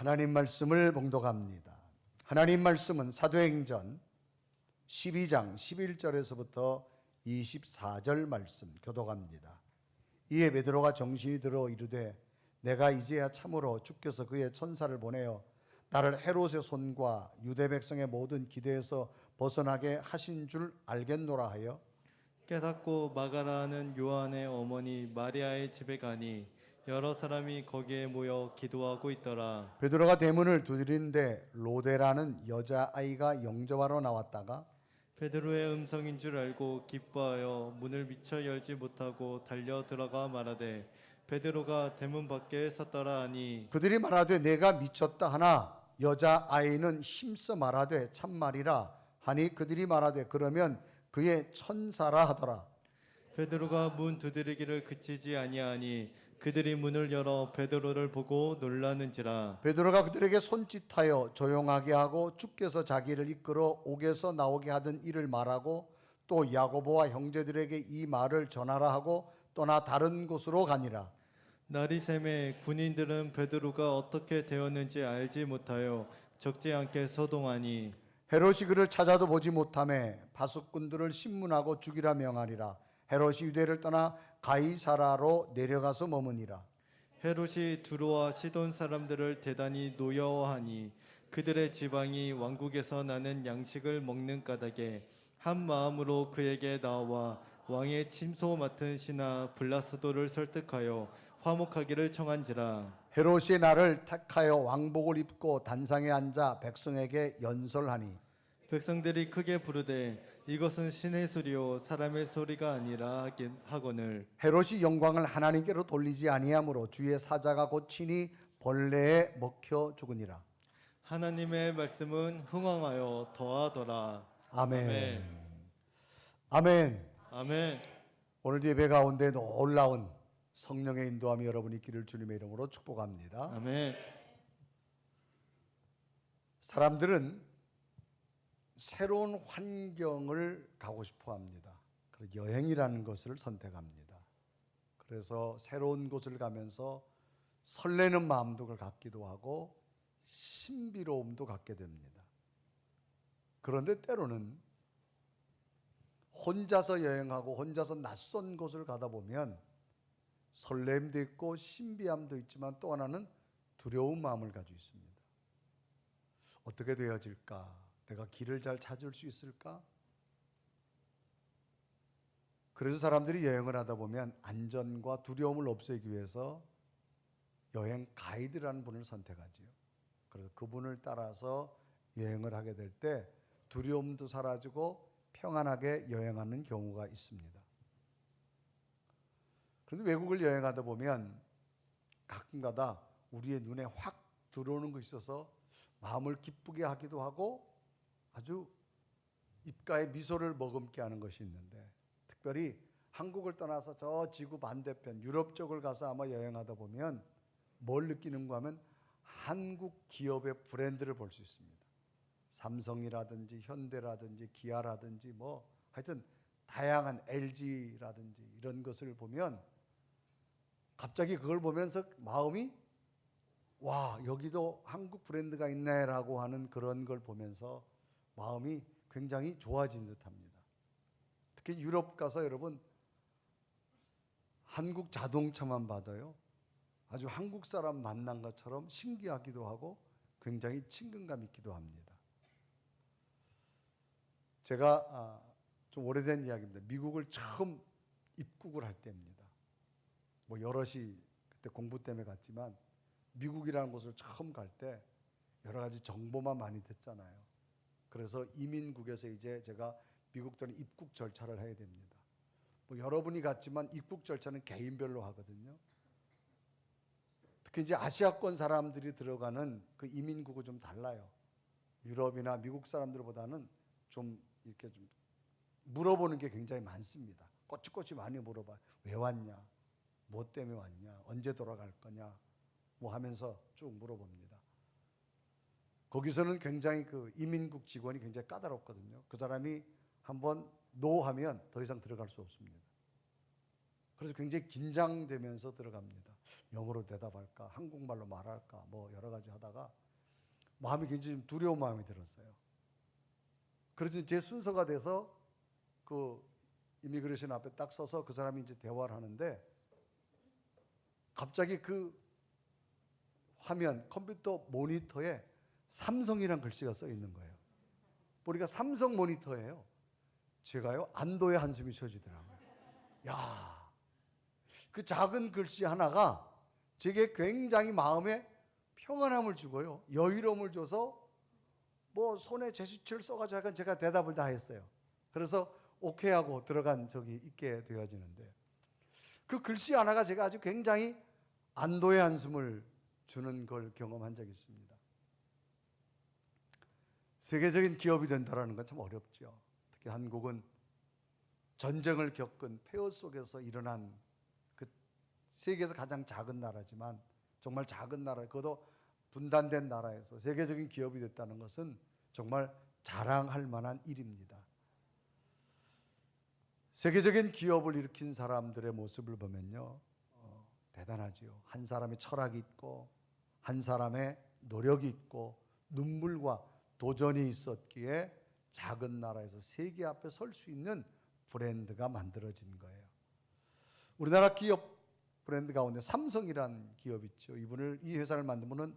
하나님 말씀을 봉독합니다. 하나님 말씀은 사도행전 12장 11절에서부터 24절 말씀 교독합니다. 이에 베드로가 정신이 들어 이르되 내가 이제야 참으로 주께서 그의 천사를 보내어 나를 헤롯의 손과 유대 백성의 모든 기대에서 벗어나게 하신 줄 알겠노라 하여 깨닫고 마가라는 요한의 어머니 마리아의 집에 가니 여러 사람이 거기에 모여 기도하고 있더라. 베드로가 대문을 두드리는데 로데라는 여자아이가 영접하러 나왔다가 베드로의 음성인 줄 알고 기뻐하여 문을 미처 열지 못하고 달려 들어가 말하되 베드로가 대문 밖에 섰더라 하니 그들이 말하되 내가 미쳤다 하나 여자아이는 힘써 말하되 참말이라 하니 그들이 말하되 그러면 그의 천사라 하더라. 베드로가 문 두드리기를 그치지 아니하니 그들이 문을 열어 베드로를 보고 놀라는지라. 베드로가 그들에게 손짓하여 조용하게 하고 주께서 자기를 이끌어 옥에서 나오게 하던 일을 말하고 또 야고보와 형제들에게 이 말을 전하라 하고 떠나 다른 곳으로 가니라. 날이 새매 군인들은 베드로가 어떻게 되었는지 알지 못하여 적지 않게 소동하니 헤롯이 그를 찾아도 보지 못하매 바숫꾼들을 신문하고 죽이라 명하니라. 헤롯이 유대를 떠나 가이사라로 내려가서 머무니라. 헤롯이 두로와 시돈 사람들을 대단히 노여워하니 그들의 지방이 왕국에서 나는 양식을 먹는 까닭에 한 마음으로 그에게 나와 왕의 침소 맡은 신하 블라스도를 설득하여 화목하기를 청한지라. 헤롯이 나를 택하여 왕복을 입고 단상에 앉아 백성에게 연설하니 백성들이 크게 부르되 이것은 신의 소리요 사람의 소리가 아니라 하거늘 헤롯이 영광을 하나님께로 돌리지 아니하므로 주의 사자가 고치니 벌레에 먹혀 죽으니라. 하나님의 말씀은 흥왕하여 더하더라. 아멘. 아멘. 아멘. 아멘. 오늘 예배 가운데 놀라운 성령의 인도함이 여러분 있기를 주님의 이름으로 축복합니다. 아멘. 사람들은 새로운 환경을 가고 싶어 합니다. 그래서 여행이라는 것을 선택합니다. 그래서 새로운 곳을 가면서 설레는 마음도 갖기도 하고 신비로움도 갖게 됩니다. 그런데 때로는 혼자서 여행하고 혼자서 낯선 곳을 가다 보면 설렘도 있고 신비함도 있지만 또 하나는 두려운 마음을 가지고 있습니다. 어떻게 되어질까? 내가 길을 잘 찾을 수 있을까? 그래서 사람들이 여행을 하다 보면 안전과 두려움을 없애기 위해서 여행 가이드라는 분을 선택하지요. 그래서 그분을 따라서 여행을 하게 될 때 두려움도 사라지고 평안하게 여행하는 경우가 있습니다. 그런데 외국을 여행하다 보면 가끔가다 우리의 눈에 확 들어오는 것이 있어서 마음을 기쁘게 하기도 하고 아주 입가에 미소를 머금게 하는 것이 있는데 특별히 한국을 떠나서 저 지구 반대편 유럽 쪽을 가서 아마 여행하다 보면 뭘 느끼는가 하면 한국 기업의 브랜드를 볼 수 있습니다. 삼성이라든지 현대라든지 기아라든지 뭐 하여튼 다양한 LG라든지 이런 것을 보면 갑자기 그걸 보면서 마음이 와 여기도 한국 브랜드가 있네라고 하는 그런 걸 보면서 마음이 굉장히 좋아진 듯합니다. 특히 유럽 가서 여러분 한국 자동차만 봐도요 아주 한국 사람 만난 것처럼 신기하기도 하고 굉장히 친근감 있기도 합니다. 제가 좀 오래된 이야기입니다. 미국을 처음 입국을 할 때입니다. 뭐 여럿이 그때 공부 때문에 갔지만 미국이라는 곳을 처음 갈 때 여러 가지 정보만 많이 듣잖아요. 그래서 이민국에서 이제 제가 미국 들은 입국 절차를 해야 됩니다. 뭐 여러분이 갔지만 입국 절차는 개인별로 하거든요. 특히 이제 아시아권 사람들이 들어가는 그 이민국은 좀 달라요. 유럽이나 미국 사람들보다는 좀 이렇게 좀 물어보는 게 굉장히 많습니다. 꼬치꼬치 많이 물어봐요. 왜 왔냐? 뭐 때문에 왔냐? 언제 돌아갈 거냐? 뭐 하면서 쭉 물어봅니다. 거기서는 굉장히 그 이민국 직원이 굉장히 까다롭거든요. 그 사람이 한번 노하면 더 이상 들어갈 수 없습니다. 그래서 굉장히 긴장되면서 들어갑니다. 영어로 대답할까, 한국말로 말할까, 뭐 여러 가지 하다가 마음이 굉장히 좀 두려운 마음이 들었어요. 그래서 제 순서가 돼서 그 이미그레이션 앞에 딱 서서 그 사람이 이제 대화를 하는데 갑자기 그 화면, 컴퓨터 모니터에 삼성이란 글씨가 써 있는 거예요. 보니까 삼성 모니터예요. 제가요, 안도의 한숨이 쳐지더라고요. 야, 그 작은 글씨 하나가 제게 굉장히 마음에 평안함을 주고요, 여유로움을 줘서 뭐 손에 제스처를 써가지고 약간 제가 대답을 다 했어요. 그래서 오케이 하고 들어간 적이 있게 되어지는데, 그 글씨 하나가 제가 아주 굉장히 안도의 한숨을 주는 걸 경험한 적이 있습니다. 세계적인 기업이 된다는 건 참 어렵죠. 특히 한국은 전쟁을 겪은 폐허 속에서 일어난 그 세계에서 가장 작은 나라지만, 정말 작은 나라, 그것도 분단된 나라에서 세계적인 기업이 됐다는 것은 정말 자랑할 만한 일입니다. 세계적인 기업을 일으킨 사람들의 모습을 보면요, 대단하지요. 한 사람의 철학이 있고, 한 사람의 노력이 있고, 눈물과 도전이 있었기에 작은 나라에서 세계 앞에 설 수 있는 브랜드가 만들어진 거예요. 우리나라 기업 브랜드 가운데 삼성이란 기업이 있죠. 이 회사를 만든 분은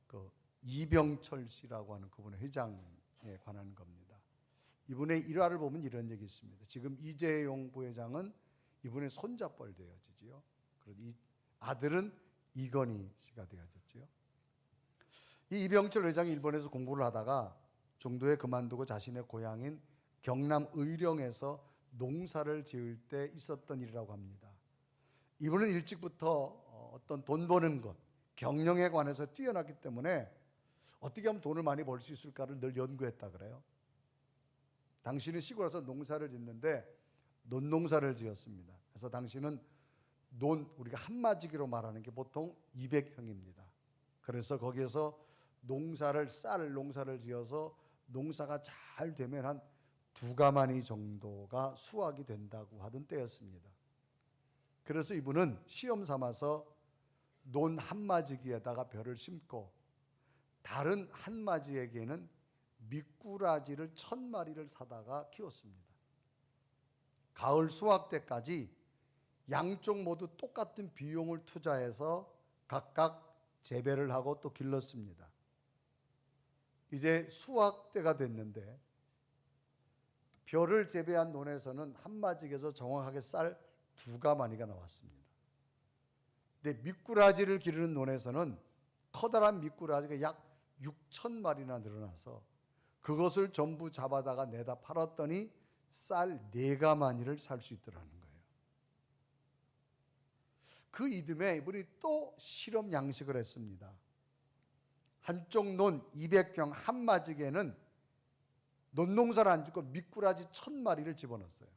그 이병철 씨라고 하는 그분의 회장에 관한 겁니다. 이분의 일화를 보면 이런 얘기 있습니다. 지금 이재용 부회장은 이분의 손잡벌 되어지지요. 그리고 이 아들은 이건희 씨가 되어졌지요. 이 이병철 회장이 일본에서 공부를 하다가 중도에 그만두고 자신의 고향인 경남 의령에서 농사를 지을 때 있었던 일이라고 합니다. 이분은 일찍부터 어떤 돈 버는 것, 경영에 관해서 뛰어났기 때문에 어떻게 하면 돈을 많이 벌 수 있을까를 늘 연구했다 그래요. 당신은 시골에서 농사를 짓는데 논농사를 지었습니다. 그래서 당신은 우리가 한마지기로 말하는 게 보통 200평입니다. 그래서 거기에서 쌀 농사를 지어서 농사가 잘 되면 한 2가마니 정도가 수확이 된다고 하던 때였습니다. 그래서 이분은 시험 삼아서 논 한마지기에다가 벼를 심고 다른 한마지에게는 미꾸라지를 1000마리를 사다가 키웠습니다. 가을 수확 때까지 양쪽 모두 똑같은 비용을 투자해서 각각 재배를 하고 또 길렀습니다. 이제 수확 때가 됐는데 벼를 재배한 논에서는 한마지기에서 정확하게 쌀 2가마니가 나왔습니다. 근데 미꾸라지를 기르는 논에서는 커다란 미꾸라지가 약 6,000마리나 늘어나서 그것을 전부 잡아다가 내다 팔았더니 쌀 4가마니를 살 수 있더라는 거예요. 그 이듬해 이분이 또 실험 양식을 했습니다. 한쪽 논 200평 한마지기에는 논농사를 안 짓고 미꾸라지 1000마리를 집어넣었어요.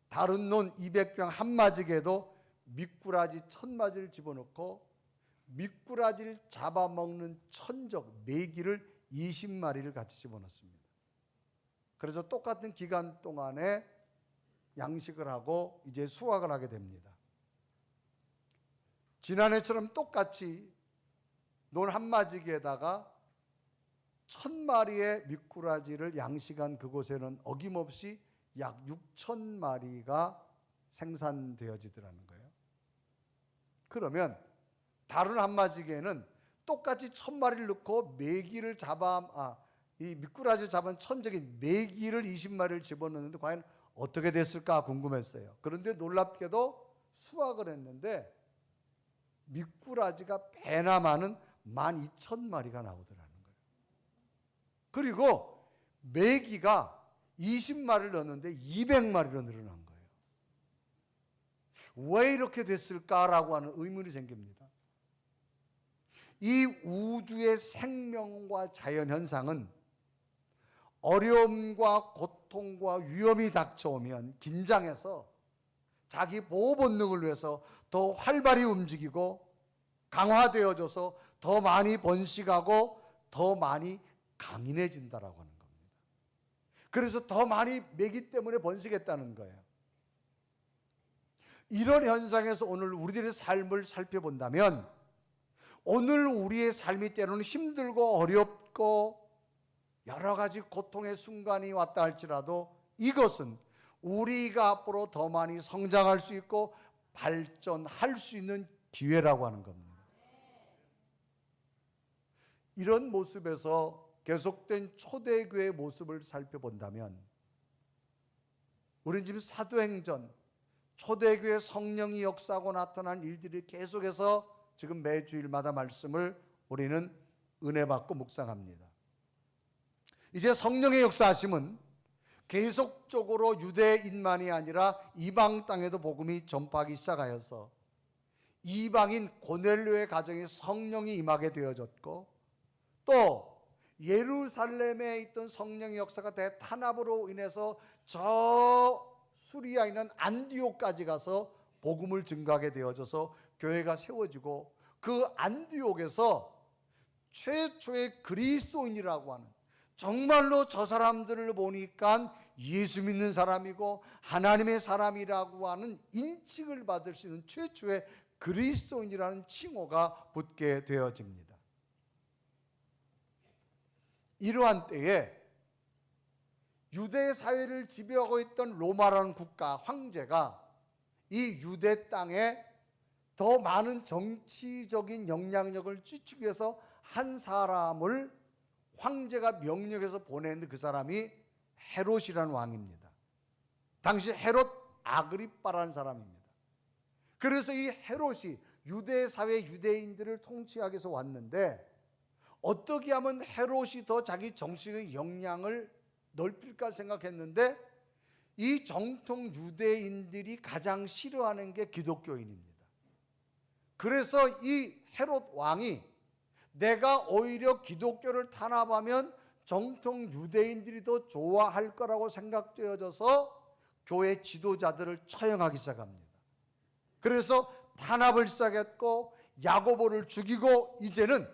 다른 논 200평 한마지기에도 미꾸라지 1000마리를 집어넣고 미꾸라지를 잡아먹는 천적 메기를 20마리를 같이 집어넣습니다. 그래서 똑같은 기간 동안에 양식을 하고 이제 수확을 하게 됩니다. 지난해처럼 똑같이 논 한마지기에다가 1000마리의 미꾸라지를 양식한 그곳에는 어김없이 약 6,000마리가 생산되어지더라는 거예요. 그러면 다른 한마지기에는 똑같이 1000마리를 넣고 이 미꾸라지를 잡은 천적인 메기를 20마리를 집어넣는데 과연 어떻게 됐을까 궁금했어요. 그런데 놀랍게도 수확을 했는데 미꾸라지가 배나 많은 12,000마리가 나오더라는 거예요. 그리고 메기가 20마리를 넣었는데 200마리로 늘어난 거예요. 왜 이렇게 됐을까라고 하는 의문이 생깁니다. 이 우주의 생명과 자연현상은 어려움과 고통과 위험이 닥쳐오면 긴장해서 자기 보호 본능을 위해서 더 활발히 움직이고 강화되어져서 더 많이 번식하고 더 많이 강인해진다라고 하는 겁니다. 그래서 더 많이 매기 때문에 번식했다는 거예요. 이런 현상에서 오늘 우리들의 삶을 살펴본다면, 오늘 우리의 삶이 때로는 힘들고 어렵고 여러 가지 고통의 순간이 왔다 할지라도 이것은 우리가 앞으로 더 많이 성장할 수 있고 발전할 수 있는 기회라고 하는 겁니다. 이런 모습에서 계속된 초대교회의 모습을 살펴본다면, 우리는 지금 사도행전, 초대교회 성령이 역사하고 나타난 일들이 계속해서 지금 매주일마다 말씀을 우리는 은혜 받고 묵상합니다. 이제 성령의 역사하심은 계속적으로 유대인만이 아니라 이방 땅에도 복음이 전파하기 시작하여서 이방인 고넬료의 가정에 성령이 임하게 되어졌고, 또 예루살렘에 있던 성령의 역사가 대탄압으로 인해서 저 수리아에 있는 안디옥까지 가서 복음을 증거하게 되어져서 교회가 세워지고, 그 안디옥에서 최초의 그리스도인이라고 하는, 정말로 저 사람들을 보니까 예수 믿는 사람이고 하나님의 사람이라고 하는 인칭을 받을 수 있는 최초의 그리스도인이라는 칭호가 붙게 되어집니다. 이러한 때에 유대 사회를 지배하고 있던 로마라는 국가 황제가 이 유대 땅에 더 많은 정치적인 영향력을 쥐기 위해서 한 사람을 황제가 명령해서 보냈는데, 그 사람이 헤롯이라는 왕입니다. 당시 헤롯 아그리빠라는 사람입니다. 그래서 이 헤롯이 유대 사회 유대인들을 통치하기 위해서 왔는데, 어떻게 하면 헤롯이 더 자기 정치적인 영향을 넓힐까 생각했는데, 이 정통 유대인들이 가장 싫어하는 게 기독교인입니다. 그래서 이 헤롯 왕이 내가 오히려 기독교를 탄압하면 정통 유대인들이 더 좋아할 거라고 생각되어져서 교회 지도자들을 처형하기 시작합니다. 그래서 탄압을 시작했고 야고보를 죽이고, 이제는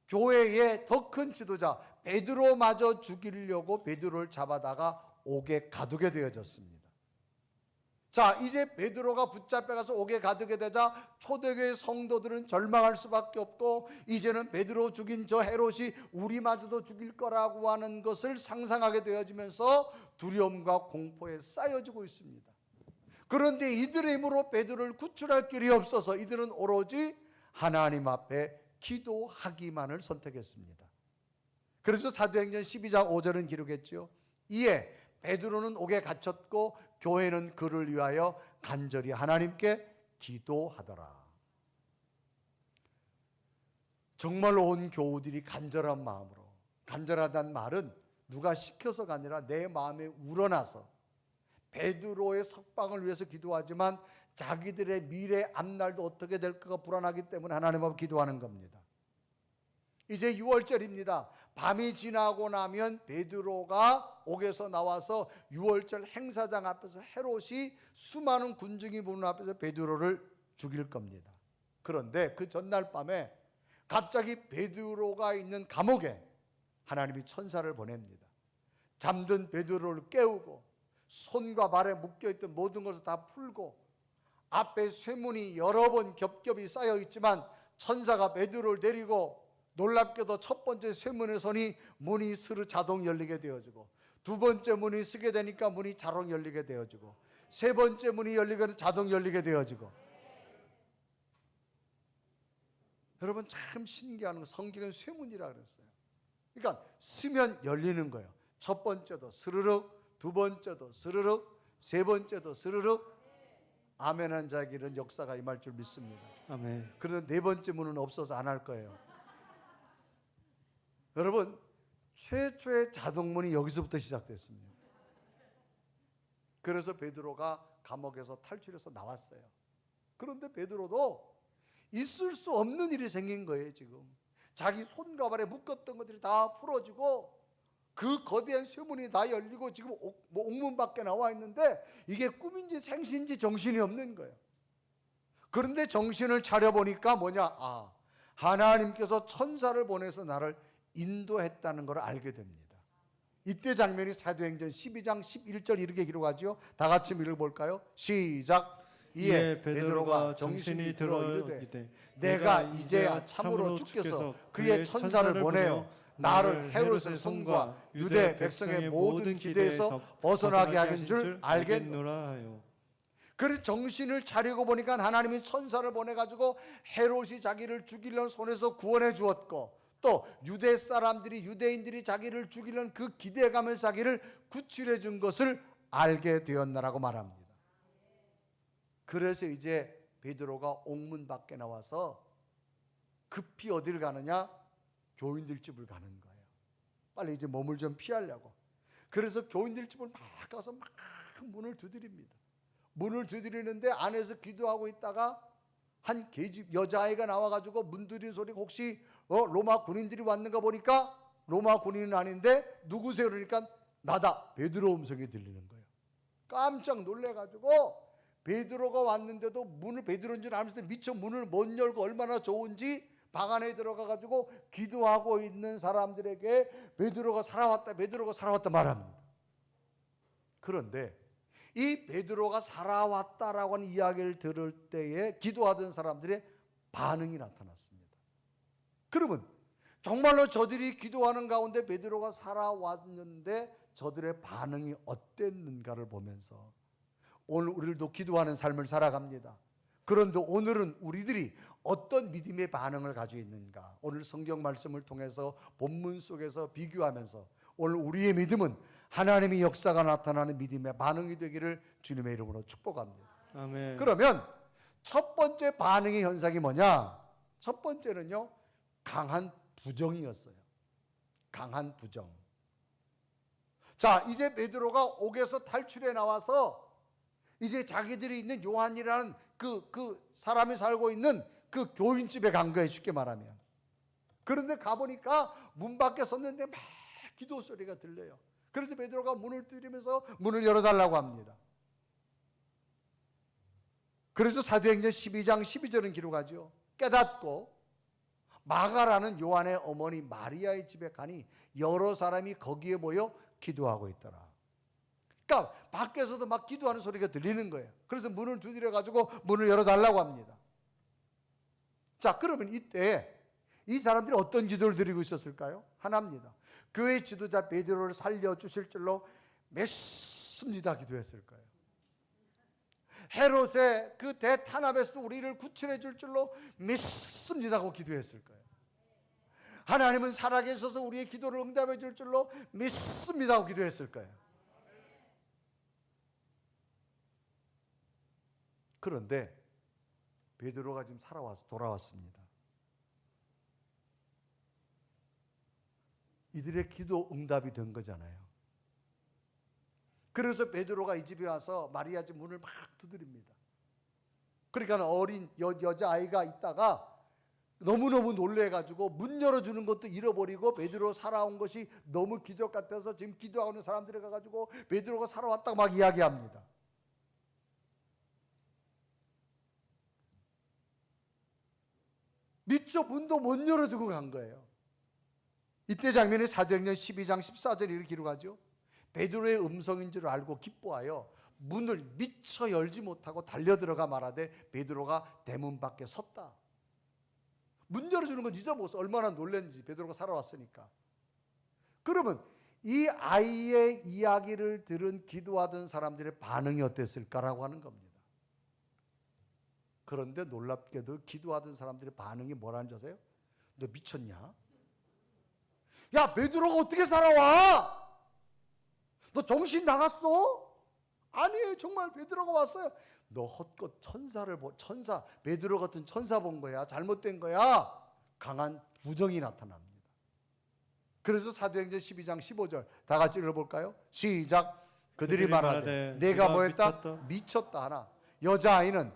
교회의 더 큰 지도자 베드로마저 죽이려고 베드로를 잡아다가 옥에 가두게 되어졌습니다. 자, 이제 베드로가 붙잡혀가서 옥에 가두게 되자 초대교회 성도들은 절망할 수밖에 없고, 이제는 베드로 죽인 저 헤롯이 우리마저도 죽일 거라고 하는 것을 상상하게 되어지면서 두려움과 공포에 쌓여지고 있습니다. 그런데 이들의 힘으로 베드로를 구출할 길이 없어서 이들은 오로지 하나님 앞에 기도하기만을 선택했습니다. 그래서 사도행전 12장 5절은 기록했죠. 이에 베드로는 옥에 갇혔고 교회는 그를 위하여 간절히 하나님께 기도하더라. 정말 온 교우들이 간절한 마음으로, 간절하다는 말은 누가 시켜서가 아니라 내 마음에 우러나서 베드로의 석방을 위해서 기도하지만 자기들의 미래 앞날도 어떻게 될까가 불안하기 때문에 하나님 앞에 기도하는 겁니다. 이제 6월절입니다. 밤이 지나고 나면 베드로가 옥에서 나와서 6월절 행사장 앞에서 헤롯이 수많은 군중이 보는 앞에서 베드로를 죽일 겁니다. 그런데 그 전날 밤에 갑자기 베드로가 있는 감옥에 하나님이 천사를 보냅니다. 잠든 베드로를 깨우고 손과 발에 묶여있던 모든 것을 다 풀고, 앞에 쇠문이 여러 번 겹겹이 쌓여 있지만 천사가 베드로를 데리고 놀랍게도 첫 번째 쇠문의 손이 문이 스르 자동 열리게 되어지고, 두 번째 문이 쓰게 되니까 문이 자동 열리게 되어지고, 세 번째 문이 열리게 되면 자동 열리게 되어지고. 여러분 참 신기한 건 성경은 쇠문이라 그랬어요. 그러니까 쓰면 열리는 거예요. 첫 번째도 스르륵, 두 번째도 스르륵, 세 번째도 스르륵. 아멘한 자에게는 역사가 임할 줄 믿습니다. 아멘. 그런데 네 번째 문은 없어서 안 할 거예요. 여러분, 최초의 자동문이 여기서부터 시작됐습니다. 그래서 베드로가 감옥에서 탈출해서 나왔어요. 그런데 베드로도 있을 수 없는 일이 생긴 거예요. 지금 자기 손과 발에 묶었던 것들이 다 풀어지고 그 거대한 쇠문이 다 열리고 지금 옥문 밖에 나와 있는데 이게 꿈인지 생신지 정신이 없는 거예요. 그런데 정신을 차려보니까 뭐냐? 하나님께서 천사를 보내서 나를 인도했다는 걸 알게 됩니다. 이때 장면이 사도행전 12장 11절 이렇게 기록하죠. 다 같이 읽어볼까요? 시작. 이에 베드로가 정신이 들어 이르되 내가 이제야 참으로 주께서 그의 천사를 보내어 나를 헤롯의 손과 유대 백성의 모든 기대에서 벗어나게 하는 줄 알겠노라 하여. 그래서 정신을 차리고 보니까 하나님이 천사를 보내가지고 헤롯이 자기를 죽이려는 손에서 구원해 주었고, 또 유대 사람들이, 유대인들이 자기를 죽이려는 그 기대감에서 자기를 구출해 준 것을 알게 되었나라고 말합니다. 그래서 이제 베드로가 옥문 밖에 나와서 급히 어디를 가느냐? 교인들 집을 가는 거예요. 빨리 이제 몸을 좀 피하려고. 그래서 교인들 집을 막 가서 막 문을 두드립니다. 문을 두드리는데 안에서 기도하고 있다가 한 계집 여자아이가 나와가지고 문 두드리는 소리가 혹시 로마 군인들이 왔는가 보니까 로마 군인은 아닌데 누구세요? 그러니까 나다. 베드로 음성이 들리는 거예요. 깜짝 놀래가지고 베드로가 왔는데도 문을 베드로인 줄 알면서 미처 문을 못 열고 얼마나 좋은지 방 안에 들어가가지고 기도하고 있는 사람들에게 베드로가 살아왔다, 베드로가 살아왔다 말합니다. 그런데 이 베드로가 살아왔다라고 하는 이야기를 들을 때에 기도하던 사람들의 반응이 나타났습니다. 그러면 정말로 저들이 기도하는 가운데 베드로가 살아왔는데 저들의 반응이 어땠는가를 보면서 오늘 우리도 기도하는 삶을 살아갑니다. 그런데 오늘은 우리들이 어떤 믿음의 반응을 가지고 있는가, 오늘 성경 말씀을 통해서 본문 속에서 비교하면서 오늘 우리의 믿음은 하나님의 역사가 나타나는 믿음의 반응이 되기를 주님의 이름으로 축복합니다. 아멘. 그러면 첫 번째 반응의 현상이 뭐냐? 첫 번째는요, 강한 부정이었어요. 강한 부정. 자, 이제 베드로가 옥에서 탈출해 나와서 이제 자기들이 있는 요한이라는 그 사람이 살고 있는 그 교인집에 간 거예요, 쉽게 말하면. 그런데 가보니까 문 밖에 섰는데 막 기도 소리가 들려요. 그래서 베드로가 문을 두드리면서 문을 열어달라고 합니다. 그래서 사도행전 12장 12절은 기록하죠. 깨닫고 마가라는 요한의 어머니 마리아의 집에 가니 여러 사람이 거기에 모여 기도하고 있더라. 그러니까 밖에서도 막 기도하는 소리가 들리는 거예요. 그래서 문을 두드려 가지고 문을 열어달라고 합니다. 자, 그러면 이때 이 사람들이 어떤 기도를 드리고 있었을까요? 하나입니다. 교회 지도자 베드로를 살려주실 줄로 믿습니다 기도했을 거예요. 헤롯의 그 대탄압에서도 우리를 구출해 줄 줄로 믿습니다 하고 기도했을 거예요. 하나님은 살아계셔서 우리의 기도를 응답해 줄 줄로 믿습니다 하고 기도했을 거예요. 그런데 베드로가 지금 돌아왔습니다. 이들의 기도 응답이 된 거잖아요. 그래서 베드로가 이 집에 와서 마리아 집 문을 막 두드립니다. 그러니까 어린 여자아이가 있다가 너무너무 놀래가지고 문 열어주는 것도 잃어버리고 베드로 살아온 것이 너무 기적 같아서 지금 기도하고 있는 사람들이 가가지고 베드로가 살아왔다고 막 이야기합니다. 미처 문도 못 열어주고 간 거예요. 이때 장면이 사도행전 12장 14절에 이렇게 기록하죠. 베드로의 음성인 줄 알고 기뻐하여 문을 미처 열지 못하고 달려들어가 말하되 베드로가 대문 밖에 섰다. 문 열어주는 건 잊어먹었어. 얼마나 놀랐는지 베드로가 살아왔으니까. 그러면 이 아이의 이야기를 들은 기도하던 사람들의 반응이 어땠을까라고 하는 겁니다. 그런데 놀랍게도 기도하던 사람들의 반응이 뭐라는 줄 아세요? 너 미쳤냐? 야, 베드로가 어떻게 살아와? 너 정신 나갔어? 아니에요, 정말 베드로가 왔어요. 너 헛것 천사 베드로 같은 천사 본 거야. 잘못된 거야. 강한 부정이 나타납니다. 그래서 사도행전 12장 15절 다 같이 읽어볼까요? 시작. 그들이 말하되 내가 뭐했다? 미쳤다 하나. 여자아이는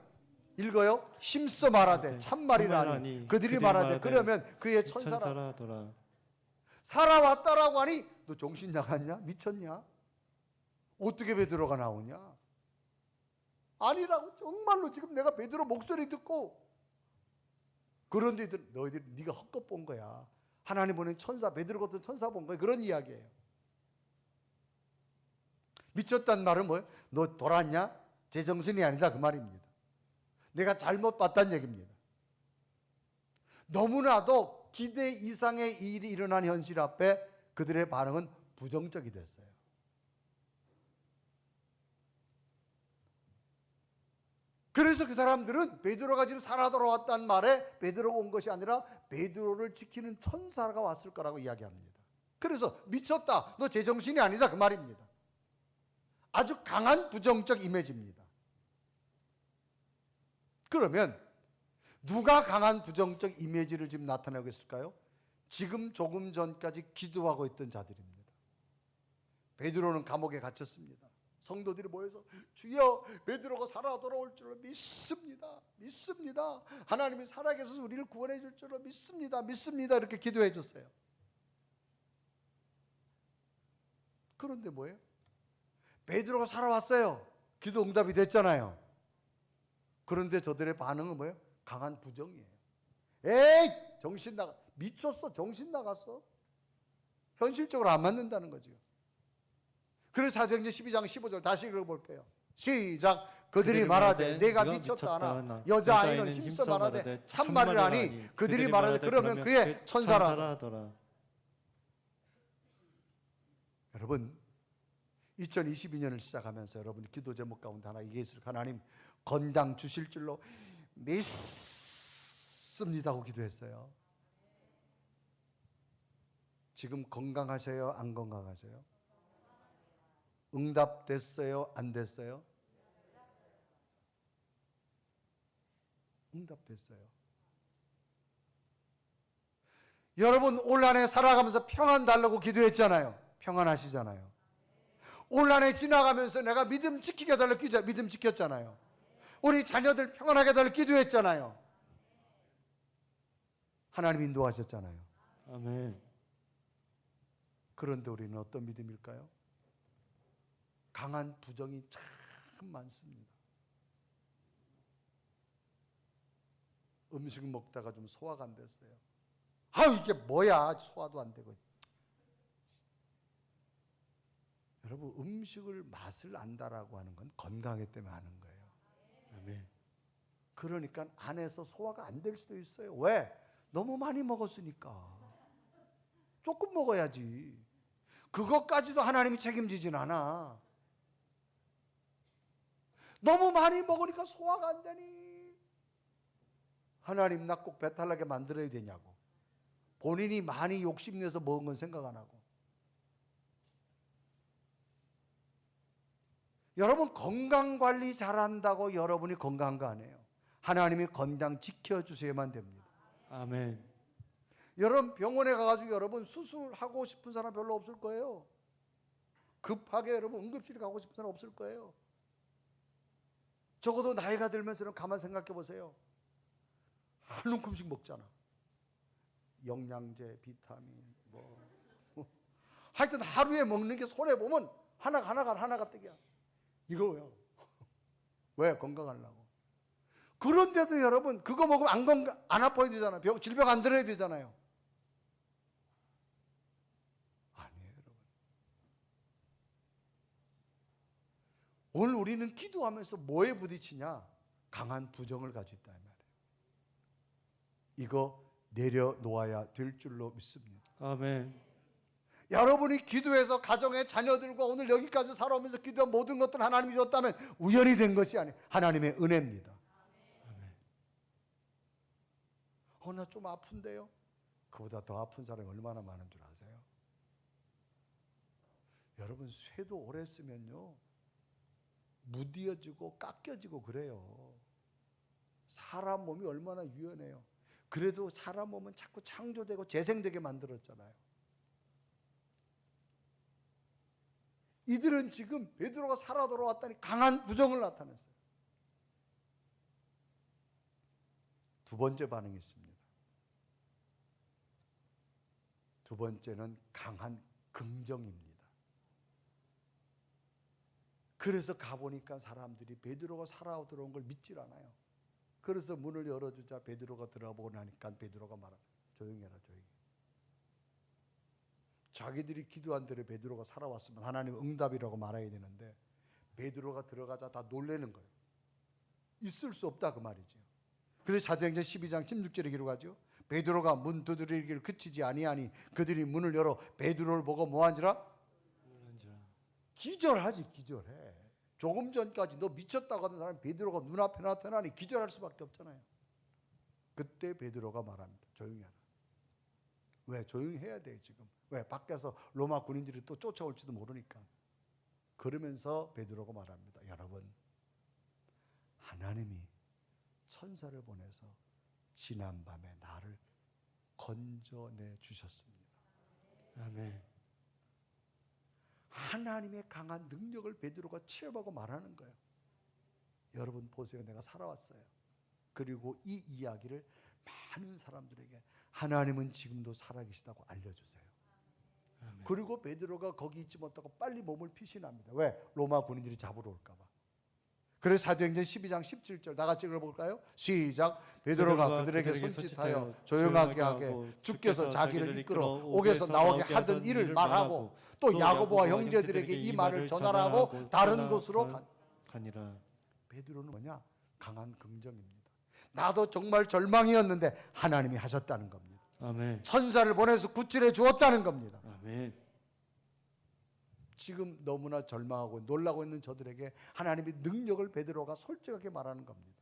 읽어요. 힘써 말하되 참말이라니. 그들이 말하되 그러면 그의 천사라더라. 살아왔다라고 하니 너 정신 나갔냐? 미쳤냐? 어떻게 베드로가 나오냐? 아니라고. 정말로 지금 내가 베드로 목소리 듣고 그런데 너희들 네가 헛것 본 거야. 하나님 보낸 천사, 베드로 같은 천사 본 거야. 그런 이야기예요. 미쳤다는 말은 뭐예요? 너 돌았냐? 제정신이 아니다 그 말입니다. 내가 잘못 봤다는 얘기입니다. 너무나도 기대 이상의 일이 일어난 현실 앞에 그들의 반응은 부정적이 됐어요. 그래서 그 사람들은 베드로가 지금 살아 돌아왔다는 말에 베드로가 온 것이 아니라 베드로를 지키는 천사가 왔을 거라고 이야기합니다. 그래서 미쳤다, 너 제정신이 아니다, 그 말입니다. 아주 강한 부정적 이미지입니다. 그러면 누가 강한 부정적 이미지를 지금 나타내고 있을까요? 지금 조금 전까지 기도하고 있던 자들입니다. 베드로는 감옥에 갇혔습니다. 성도들이 모여서 주여, 베드로가 살아 돌아올 줄로 믿습니다. 믿습니다. 하나님이 살아계셔서 우리를 구원해 줄 줄로 믿습니다. 믿습니다. 이렇게 기도해 줬어요. 그런데 뭐예요? 베드로가 살아왔어요. 기도 응답이 됐잖아요. 그런데 저들의 반응은 뭐예요? 강한 부정이에요. 에이, 정신 나가, 미쳤어, 정신 나갔어. 현실적으로 안 맞는다는 거죠. 그래서 사도행전 12장 15절 다시 읽어볼게요. 시작. 그들이 말하되 내가 미쳤다 하나 여자아이는 힘써 말하되 참말을 하니 그들이 말하되 그러면 그의 천사라 하더라. 여러분, 2022년을 시작하면서 여러분 기도 제목 가운데 하나 이게 있을 하나님 건강 주실 줄로 믿습니다 하고 기도했어요. 지금 건강하셔요? 안 건강하셔요? 응답됐어요? 안 됐어요? 응답됐어요. 여러분 올 한 해 살아가면서 평안 달라고 기도했잖아요. 평안하시잖아요. 올 한 해 지나가면서 내가 믿음 지키게 달라고 기도해, 믿음 지켰잖아요. 우리 자녀들 평안하게 달라고 기도했잖아요. 하나님 인도하셨잖아요. 아멘. 그런데 우리는 어떤 믿음일까요? 강한 부정이 참 많습니다. 음식 먹다가 좀 소화가 안 됐어요. 아, 이게 뭐야? 소화도 안 되고. 여러분, 음식을 맛을 안다라고 하는 건 건강하기 때문에 하는 거예요. 아멘. 그러니까 안에서 소화가 안 될 수도 있어요. 왜? 너무 많이 먹었으니까. 조금 먹어야지. 그것까지도 하나님이 책임지진 않아. 너무 많이 먹으니까 소화가 안 되니 하나님 나 꼭 배탈 나게 만들어야 되냐고. 본인이 많이 욕심내서 먹은 건 생각 안 하고. 여러분 건강관리 잘한다고 여러분이 건강한 거 아니에요. 하나님이 건강 지켜주셔야만 됩니다. 아멘. 여러분 병원에 가가지고 여러분 수술하고 싶은 사람 별로 없을 거예요. 급하게 여러분 응급실에 가고 싶은 사람 없을 거예요. 적어도 나이가 들면서는 가만 생각해 보세요. 한 움큼씩 먹잖아. 영양제, 비타민, 뭐 하여튼 하루에 먹는 게 손에 보면 하나가 떼기야. 이거요. 왜? 건강하려고. 그런데도 여러분 그거 먹으면 안 아파야 되잖아요. 질병 안 들어야 되잖아요. 아니에요, 여러분. 오늘 우리는 기도하면서 뭐에 부딪히냐? 강한 부정을 가지고 있다 이 말이에요. 이거 내려놓아야 될 줄로 믿습니다. 아멘. 여러분이 기도해서 가정의 자녀들과 오늘 여기까지 살아오면서 기도한 모든 것들은 하나님이 줬다면 우연이 된 것이 아니에요. 하나님의 은혜입니다. 나 좀 아픈데요? 그보다 더 아픈 사람이 얼마나 많은 줄 아세요? 여러분 쇠도 오래 쓰면요 무디어지고 깎여지고 그래요. 사람 몸이 얼마나 유연해요. 그래도 사람 몸은 자꾸 창조되고 재생되게 만들었잖아요. 이들은 지금 베드로가 살아 돌아왔다니 강한 부정을 나타냈어요. 두 번째 반응이 있습니다. 두 번째는 강한 긍정입니다. 그래서 가보니까 사람들이 베드로가 살아 들어온 걸 믿질 않아요. 그래서 문을 열어주자 베드로가 들어보고 나니까 베드로가 말하 조용히 해라 조용히. 자기들이 기도한 대로 베드로가 살아왔으면 하나님 응답이라고 말해야 되는데 베드로가 들어가자 다 놀라는 거예요. 있을 수 없다 그 말이죠. 그래서 사도행전 12장 16절에 기록하죠. 베드로가 문 두드리기를 그치지 아니하니 그들이 문을 열어 베드로를 보고 뭐한지라? 기절하지. 기절해. 조금 전까지 너 미쳤다고 하던 사람이 베드로가 눈앞에 나타나니 기절할 수밖에 없잖아요. 그때 베드로가 말합니다. 조용히 하라. 왜? 조용히 해야 돼 지금. 왜? 밖에서 로마 군인들이 또 쫓아올지도 모르니까. 그러면서 베드로가 말합니다. 여러분, 하나님이 천사를 보내서 지난밤에 나를 건져내 주셨습니다. 아멘. 하나님의 강한 능력을 베드로가 체험하고 말하는 거예요. 여러분 보세요. 내가 살아왔어요. 그리고 이 이야기를 많은 사람들에게 하나님은 지금도 살아계시다고 알려주세요. 아멘. 그리고 베드로가 거기 있지 못하고 빨리 몸을 피신합니다. 왜? 로마 군인들이 잡으러 올까 봐. 그래서 사도행전 12장 17절 다 같이 읽어볼까요? 시작. 베드로가 그들에게 손짓하여 조용하게 하게 주께서 자기를 이끌어 옥에서 나오게 하던 일을 말하고 또 야고보와 형제들에게 이 말을 전하라고 다른 곳으로 가니라. 베드로는 뭐냐? 강한 긍정입니다. 나도 정말 절망이었는데 하나님이 하셨다는 겁니다. 아멘. 천사를 보내서 구출해 주었다는 겁니다. 아멘. 지금 너무나 절망하고 놀라고 있는 저들에게 하나님의 능력을 베드로가 솔직하게 말하는 겁니다.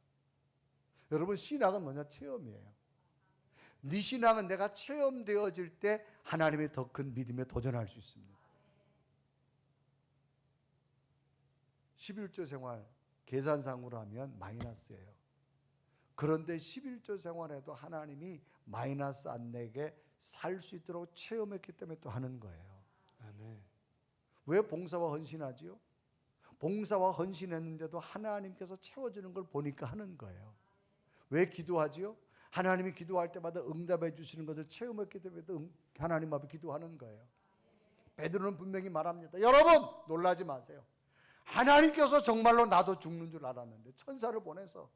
여러분, 신앙은 뭐냐? 체험이에요. 네 신앙은 내가 체험되어질 때 하나님의 더 큰 믿음에 도전할 수 있습니다. 11조 생활 계산상으로 하면 마이너스예요. 그런데 11조 생활에도 하나님이 마이너스 안 내게 살 수 있도록 체험했기 때문에 또 하는 거예요. 아멘. 왜 봉사와 헌신하지요? 봉사와 헌신했는데도 하나님께서 채워주는 걸 보니까 하는 거예요. 왜 기도하지요? 하나님이 기도할 때마다 응답해 주시는 것을 체험했기 때문에 또 하나님 앞에 기도하는 거예요. 베드로는 분명히 말합니다. 여러분 놀라지 마세요. 하나님께서 정말로 나도 죽는 줄 알았는데 천사를 보내서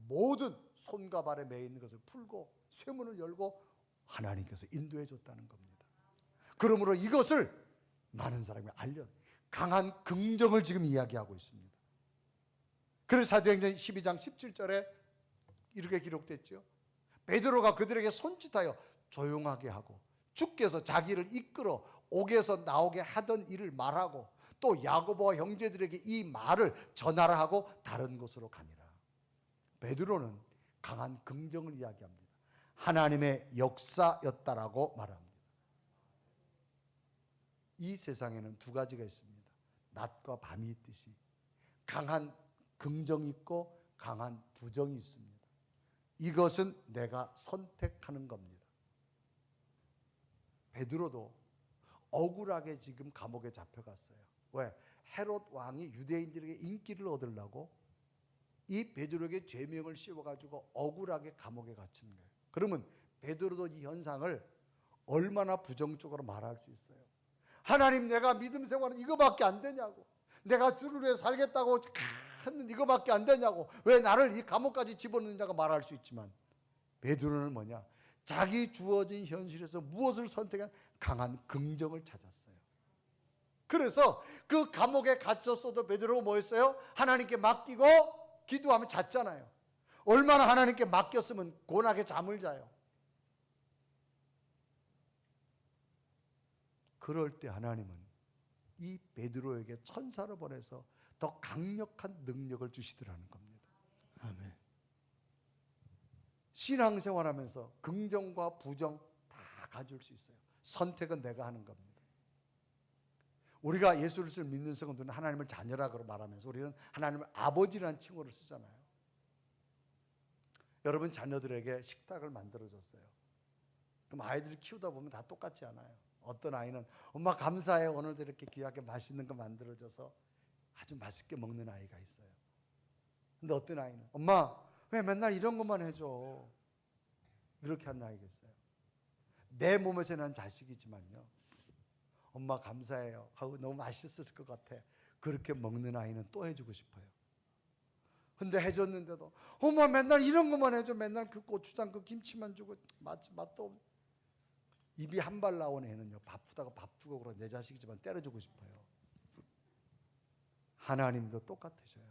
모든 손과 발에 매 있는 것을 풀고 쇠문을 열고 하나님께서 인도해 줬다는 겁니다. 그러므로 이것을 많은 사람이 알려 강한 긍정을 지금 이야기하고 있습니다. 그래서 사도행전 12장 17절에 이렇게 기록됐죠. 베드로가 그들에게 손짓하여 조용하게 하고 주께서 자기를 이끌어 옥에서 나오게 하던 일을 말하고 또 야고보와 형제들에게 이 말을 전하라 하고 다른 곳으로 가니라. 베드로는 강한 긍정을 이야기합니다. 하나님의 역사였다라고 말합니다. 이 세상에는 두 가지가 있습니다. 낮과 밤이 있듯이 강한 긍정이 있고 강한 부정이 있습니다. 이것은 내가 선택하는 겁니다. 베드로도 억울하게 지금 감옥에 잡혀갔어요. 왜? 헤롯 왕이 유대인들에게 인기를 얻으려고 이 베드로에게 죄명을 씌워가지고 억울하게 감옥에 갇힌 거예요. 그러면 베드로도 이 현상을 얼마나 부정적으로 말할 수 있어요? 하나님, 내가 믿음 생활은 이거밖에 안 되냐고. 내가 주를 위해 살겠다고 했는데 이거밖에 안 되냐고. 왜 나를 이 감옥까지 집어넣느냐고 말할 수 있지만 베드로는 뭐냐? 자기 주어진 현실에서 무엇을 선택한 강한 긍정을 찾았어요. 그래서 그 감옥에 갇혔어도 베드로가 뭐 했어요? 하나님께 맡기고 기도하면 잤잖아요. 얼마나 하나님께 맡겼으면 고나게 잠을 자요. 그럴 때 하나님은 이 베드로에게 천사를 보내서 더 강력한 능력을 주시더라는 겁니다. 아멘. 신앙생활하면서 긍정과 부정 다 가질 수 있어요. 선택은 내가 하는 겁니다. 우리가 예수를 믿는 성도는 하나님을 자녀라고 말하면서 우리는 하나님을 아버지라는 칭호를 쓰잖아요. 여러분 자녀들에게 식탁을 만들어줬어요. 그럼 아이들을 키우다 보면 다 똑같지 않아요. 어떤 아이는 엄마 감사해요. 오늘도 이렇게 귀하게 맛있는 거 만들어줘서 아주 맛있게 먹는 아이가 있어요. 근데 어떤 아이는 엄마 왜 맨날 이런 것만 해줘. 이렇게 하는 아이가 있어요. 내 몸에서 난 자식이지만요. 엄마 감사해요 하고 너무 맛있을 것 같아. 그렇게 먹는 아이는 또 해주고 싶어요. 근데 해줬는데도 엄마 맨날 이런 것만 해줘. 맨날 그 고추장 그 김치만 주고 맛도 없. 입이 한 발 나온 애는요. 바쁘다고 밥 주고 그러 내 자식이지만 때려주고 싶어요. 하나님도 똑같으셔요.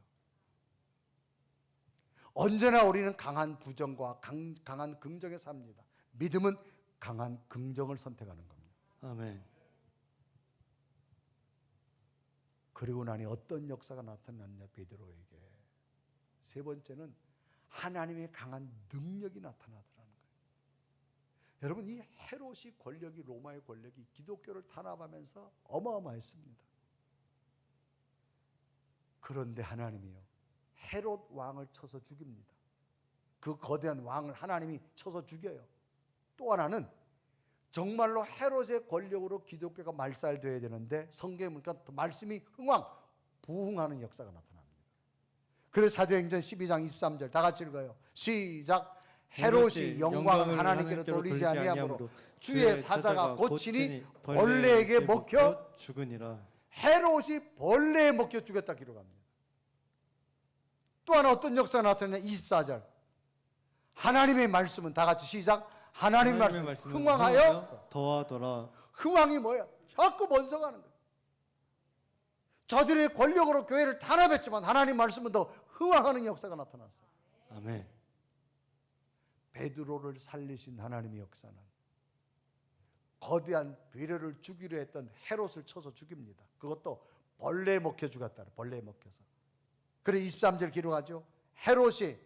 언제나 우리는 강한 부정과 강한 긍정에 삽니다. 믿음은 강한 긍정을 선택하는 겁니다. 아멘. 그리고 나니 어떤 역사가 나타났냐 베드로에게. 세 번째는 하나님의 강한 능력이 나타나더라는 거예요. 여러분, 이 헤롯이 권력이, 로마의 권력이 기독교를 탄압하면서 어마어마했습니다. 그런데 하나님이요, 헤롯 왕을 쳐서 죽입니다. 그 거대한 왕을 하나님이 쳐서 죽여요. 또 하나는 정말로 헤롯의 권력으로 기독교가 말살되어야 되는데 성경에 보니까 말씀이 부흥하는 역사가 나타납니다. 그래서 사도행전 12장 23절 다 같이 읽어요. 시작. 헤롯이 영광을 하나님께로 돌리지 아니하므로 주의 사자가 고치니 벌레에게 먹혀 죽으니라. 헤롯이 벌레에 먹혀 죽였다 기록합니다. 또 하나 어떤 역사가 나타나냐. 24절. 하나님의 말씀은 다 같이 시작. 하나님의 말씀은 흥왕하여 더하더라. 흥왕이 뭐야? 자꾸 번성하는 거예요. 저들의 권력으로 교회를 탄압했지만 하나님 말씀은 더 흥왕하는 역사가 나타났어요. 아멘. 베드로를 살리신 하나님의 역사는 거대한 베레를 죽이려 했던 헤롯을 쳐서 죽입니다. 그것도 벌레에 먹혀 죽었다. 벌레에 먹혀서. 그래 23절 기록하죠. 헤롯이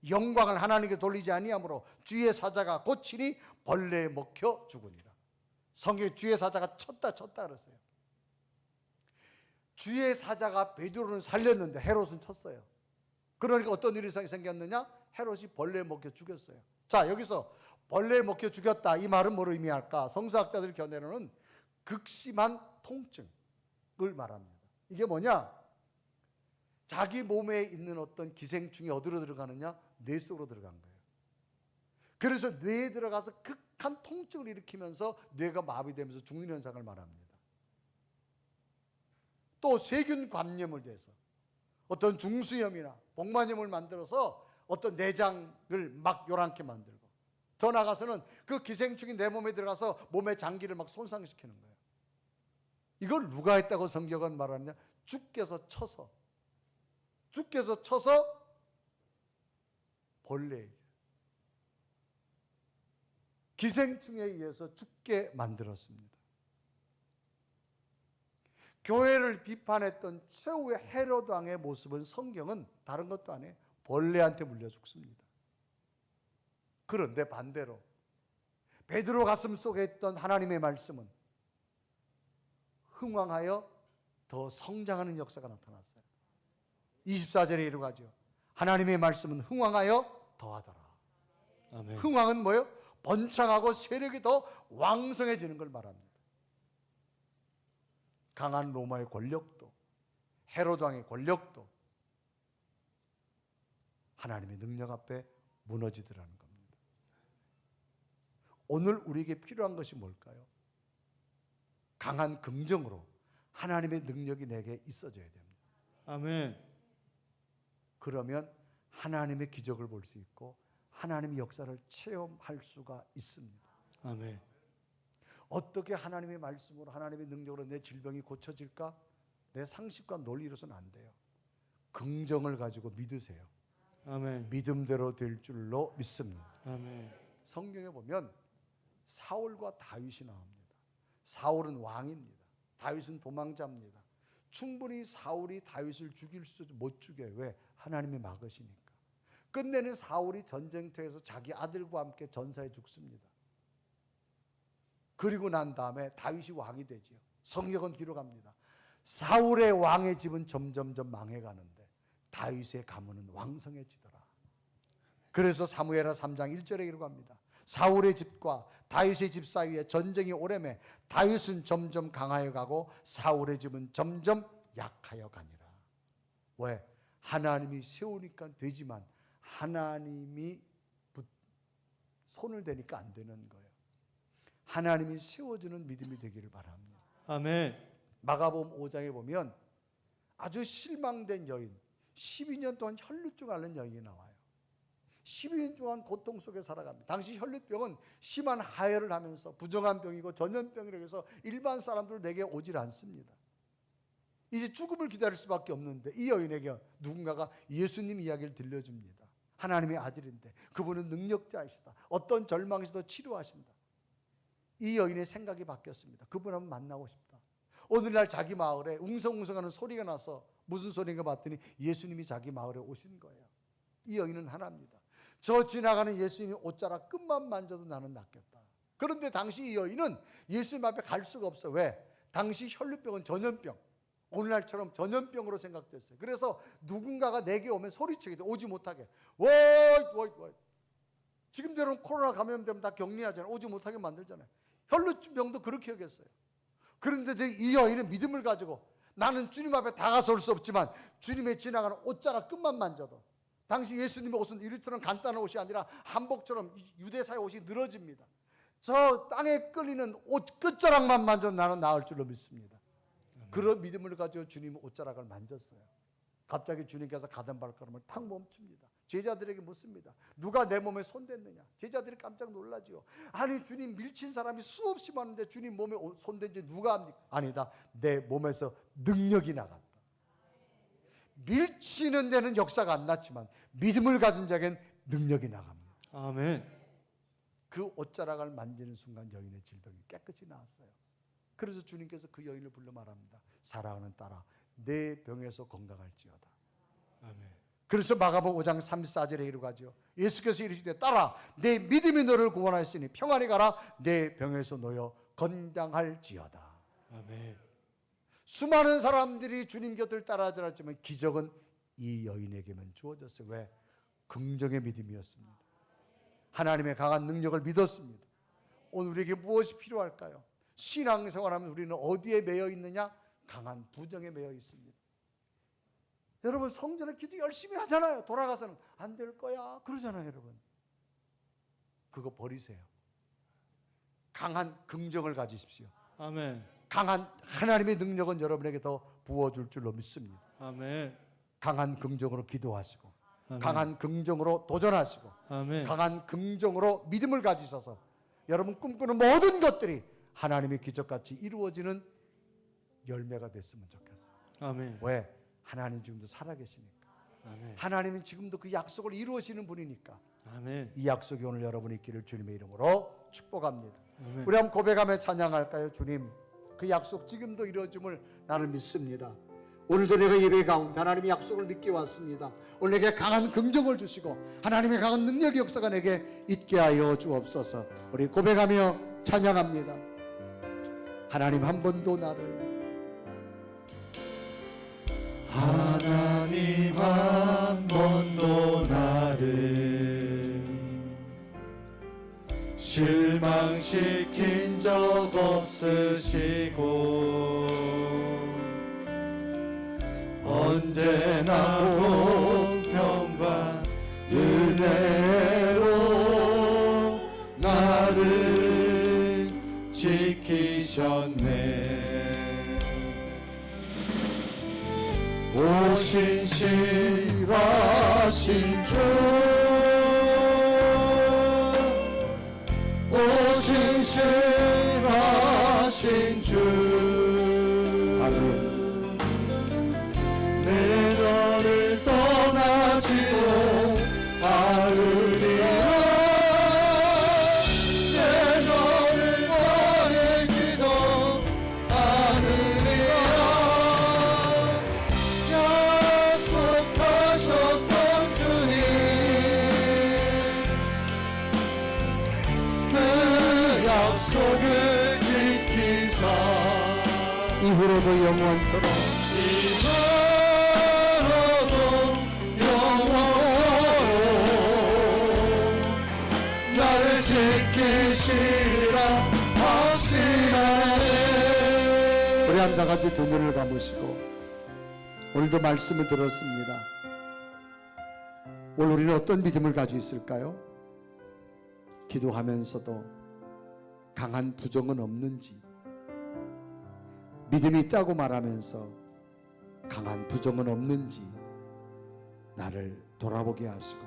영광을 하나님께 돌리지 아니하므로 주의 사자가 고치니 벌레에 먹혀 죽으니라. 성경에 주의 사자가 쳤다 그랬어요. 주의 사자가 베드로는 살렸는데 헤롯은 쳤어요. 그러니까 어떤 일이 생겼느냐? 헤롯이 벌레에 먹혀 죽였어요. 자, 여기서 벌레에 먹혀 죽였다, 이 말은 뭐를 의미할까? 성서학자들 견해로는 극심한 통증을 말합니다. 이게 뭐냐? 자기 몸에 있는 어떤 기생충이 어디로 들어가느냐? 뇌 속으로 들어간 거예요. 그래서 뇌에 들어가서 극한 통증을 일으키면서 뇌가 마비되면서 죽는 현상을 말합니다. 또 세균 감염을 돼서 어떤 중수염이나 복만염을 만들어서 어떤 내장을 막 요란케 만들고, 더 나아가서는 그 기생충이 내 몸에 들어가서 몸의 장기를 막 손상시키는 거예요. 이걸 누가 했다고 성경은 말하느냐? 주께서 쳐서 벌레에게, 기생충에 의해서 죽게 만들었습니다. 교회를 비판했던 최후의 헤롯 왕의 모습은 성경은 다른 것도 아니에요. 벌레한테 물려 죽습니다. 그런데 반대로 베드로 가슴 속에 있던 하나님의 말씀은 흥왕하여 더 성장하는 역사가 나타났어요. 24절에 이르가죠. 하나님의 말씀은 흥왕하여 더하더라. 아멘. 흥왕은 뭐예요? 번창하고 세력이 더 왕성해지는 걸 말합니다. 강한 로마의 권력도, 헤롯 왕의 권력도 하나님의 능력 앞에 무너지더라는 겁니다. 오늘 우리에게 필요한 것이 뭘까요? 강한 긍정으로 하나님의 능력이 내게 있어져야 됩니다. 아멘. 그러면 하나님의 기적을 볼 수 있고 하나님의 역사를 체험할 수가 있습니다. 아멘. 어떻게 하나님의 말씀으로, 하나님의 능력으로 내 질병이 고쳐질까? 내 상식과 논리로서는 안 돼요. 긍정을 가지고 믿으세요. 아멘. 믿음대로 될 줄로 믿습니다. 아멘. 성경에 보면 사울과 다윗이 나옵니다. 사울은 왕입니다. 다윗은 도망자입니다. 충분히 사울이 다윗을 죽일 수도 못 죽여요. 왜? 하나님이 막으시니까. 끝내는 사울이 전쟁터에서 자기 아들과 함께 전사해 죽습니다. 그리고 난 다음에 다윗이 왕이 되지요. 성경은 기록합니다. 사울의 왕의 집은 점점점 망해가는데 다윗의 가문은 왕성해지더라. 그래서 사무엘하 3장 1절에 기록합니다. 사울의 집과 다윗의 집 사이에 전쟁이 오래매 다윗은 점점 강하여 가고 사울의 집은 점점 약하여 가니라. 왜? 하나님이 세우니까 되지만 하나님이 손을 대니까 안 되는 거예요. 하나님이 세워주는 믿음이 되기를 바랍니다. 아멘. 마가복음 5장에 보면 아주 실망된 여인, 12년 동안 혈루증 앓는 여인이 나와요. 12년 동안 고통 속에 살아갑니다. 당시 혈루병은 심한 하혈을 하면서 부정한 병이고 전염병이라고 해서 일반 사람들 내게 오질 않습니다. 이제 죽음을 기다릴 수밖에 없는데 이 여인에게 누군가가 예수님 이야기를 들려줍니다. 하나님의 아들인데 그분은 능력자이시다. 어떤 절망에서도 치료하신다. 이 여인의 생각이 바뀌었습니다. 그분 한번 만나고 싶다. 오늘날 자기 마을에 웅성웅성하는 소리가 나서 무슨 소리인가 봤더니 예수님이 자기 마을에 오신 거예요. 이 여인은 하나입니다. 저 지나가는 예수님이 옷자락 끝만 만져도 나는 낫겠다. 그런데 당시 이 여인은 예수님 앞에 갈 수가 없어요. 왜? 당시 혈루병은 전염병. 오늘날처럼 전염병으로 생각됐어요. 그래서 누군가가 내게 오면 소리치게 돼. 오지 못하게. 워. 지금대로는 코로나 감염되면 다 격리하잖아요. 오지 못하게 만들잖아요. 혈루병도 그렇게 여겼어요. 그런데 이 여인은 믿음을 가지고 나는 주님 앞에 다가설 수 없지만 주님의 지나가는 옷자락 끝만 만져도, 당시 예수님의 옷은 이리처럼 간단한 옷이 아니라 한복처럼 유대사의 옷이 늘어집니다. 저 땅에 끌리는 옷 끝자락만 만져도 나는 나을 줄로 믿습니다. 그런 믿음을 가지고 주님 옷자락을 만졌어요. 갑자기 주님께서 가던 발걸음을 탁 멈춥니다. 제자들에게 묻습니다. 누가 내 몸에 손댔느냐? 제자들이 깜짝 놀라지요. 아니 주님 밀친 사람이 수없이 많은데 주님 몸에 손댄 지 누가 합니까? 아니다. 내 몸에서 능력이 나갔다. 밀치는 데는 역사가 안 났지만 믿음을 가진 자에겐 능력이 나갑니다. 아멘. 그 옷자락을 만지는 순간 여인의 질병이 깨끗이 나았어요. 그래서 주님께서 그 여인을 불러 말합니다. 사랑하는 딸아, 내 병에서 건강할지어다. 아멘. 그래서 마가복음 5장 34절에 이르가지요. 예수께서 이르시되 딸아, 내 믿음이 너를 구원하였으니 평안히 가라. 내 병에서 놓여 건강할지어다. 아멘. 수많은 사람들이 주님 곁을 따라들었지만 기적은 이 여인에게만 주어졌어요. 왜? 긍정의 믿음이었습니다. 하나님의 강한 능력을 믿었습니다. 오늘 우리에게 무엇이 필요할까요? 신앙생활하면 우리는 어디에 매여 있느냐? 강한 부정에 매여 있습니다. 여러분 성전에 기도 열심히 하잖아요. 돌아가서는 안 될 거야 그러잖아요. 여러분 그거 버리세요. 강한 긍정을 가지십시오. 아멘. 강한 하나님의 능력은 여러분에게 더 부어줄 줄로 믿습니다. 아멘. 강한 긍정으로 기도하시고, 아멘. 강한 긍정으로 도전하시고, 아멘. 강한 긍정으로 믿음을 가지셔서 여러분 꿈꾸는 모든 것들이 하나님의 기적같이 이루어지는 열매가 됐으면 좋겠어요. 아멘. 왜? 하나님 지금도 살아계시니까. 아멘. 하나님은 지금도 그 약속을 이루어지는 분이니까. 아멘. 이 약속이 오늘 여러분이 있기를 주님의 이름으로 축복합니다. 아멘. 우리 한번 고백하며 찬양할까요? 주님, 그 약속 지금도 이루어짐을 나는 믿습니다. 오늘도 내가 예배 가운데 하나님의 약속을 믿게 왔습니다. 오늘 내게 강한 긍정을 주시고 하나님의 강한 능력의 역사가 내게 있게 하여 주옵소서. 우리 고백하며 찬양합니다. 하나님 한 번도 나를, 하나님 한 번도 나를 실망시킨 적 없으시고 언제나 공평과 은혜로 나를 지키셨네. 오신실하신 주, 오신실하신 주, 아멘. 내 너를 떠나지도 않으리라. 내 너를 버리지도 않으리라. 약속하셨던 주님, 그 약속을 지키사 이후로도 영원토록, 이후로도 영원토록 나를 지키시라 하시네. 우리 한 다 같이 두 눈을 감으시고 오늘도 말씀을 들었습니다. 오늘 우리는 어떤 믿음을 가지고 있을까요? 기도하면서도 강한 부정은 없는지, 믿음이 있다고 말하면서 강한 부정은 없는지 나를 돌아보게 하시고,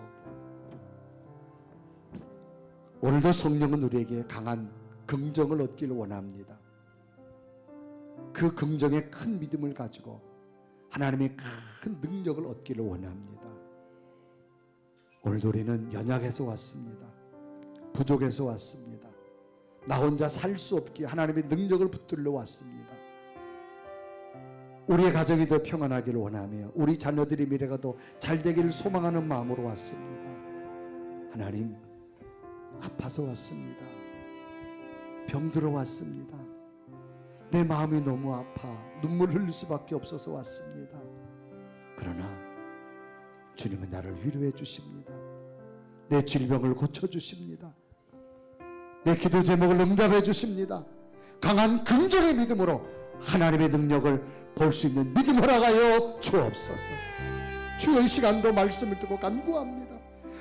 오늘도 성령은 우리에게 강한 긍정을 얻기를 원합니다. 그 긍정의 큰 믿음을 가지고 하나님의 큰 능력을 얻기를 원합니다. 오늘도 우리는 연약해서 왔습니다. 부족해서 왔습니다. 나 혼자 살 수 없기에 하나님의 능력을 붙들러 왔습니다. 우리의 가정이 더 평안하기를 원하며 우리 자녀들의 미래가 더 잘 되기를 소망하는 마음으로 왔습니다. 하나님, 아파서 왔습니다. 병들어 왔습니다. 내 마음이 너무 아파 눈물 흘릴 수밖에 없어서 왔습니다. 그러나 주님은 나를 위로해 주십니다. 내 질병을 고쳐주십니다. 내 기도 제목을 응답해 주십니다. 강한 긍정의 믿음으로 하나님의 능력을 볼 수 있는 믿음 허락하여 주옵소서. 주여, 이 시간도 말씀을 듣고 간구합니다.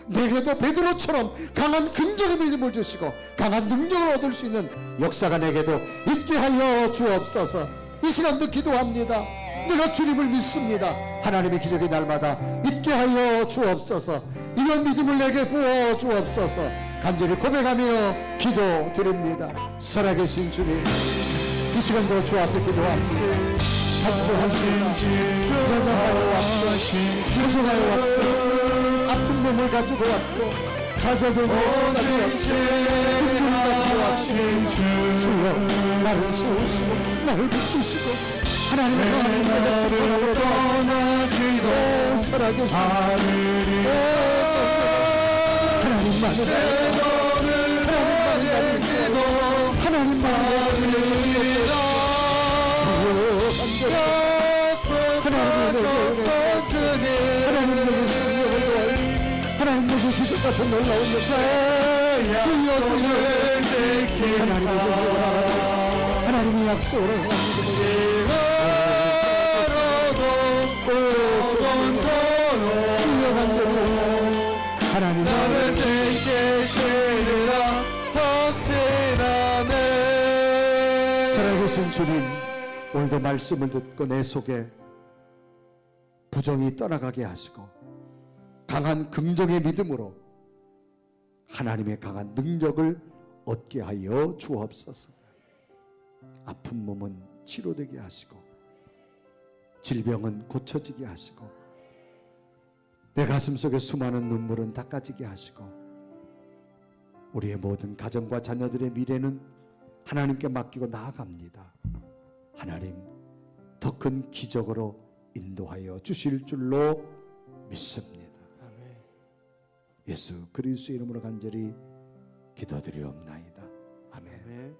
내게도 베드로처럼 강한 긍정의 믿음을 주시고 강한 능력을 얻을 수 있는 역사가 내게도 있게 하여 주옵소서. 이 시간도 기도합니다. 내가 주님을 믿습니다. 하나님의 기적이 날마다 있게 하여 주옵소서. 이런 믿음을 내게 부어 주옵소서. 간절히 고백하며 기도드립니다. 살아계신 주님, 이 시간도 주 앞에 기도합니다. 간구하십니다. 연약하여 왔고 부족하여 왔고 아픈 몸을 가지고 왔고 좌절된 모습을 가지고 왔고 힘을 가지고 왔으니 주여, 나를 세우시고 나를 붙드시고 하나님의 마음을 내가 떠나시도 살아계신 하나님만을 하나님에게 기적 같은 놀라운 역사 주여 하나님의 약속을 주여 간절히 하나님 나를 계시리라 확신하네. 살아계신 주님, 오늘도 말씀을 듣고 내 속에 부정이 떠나가게 하시고 강한 긍정의 믿음으로 하나님의 강한 능력을 얻게 하여 주옵소서. 아픈 몸은 치료되게 하시고 질병은 고쳐지게 하시고 내 가슴 속에 수많은 눈물은 닦아지게 하시고 우리의 모든 가정과 자녀들의 미래는 하나님께 맡기고 나아갑니다. 하나님, 더 큰 기적으로 인도하여 주실 줄로 믿습니다. 예수 그리스도의 이름으로 간절히 기도드리옵나이다. 아멘.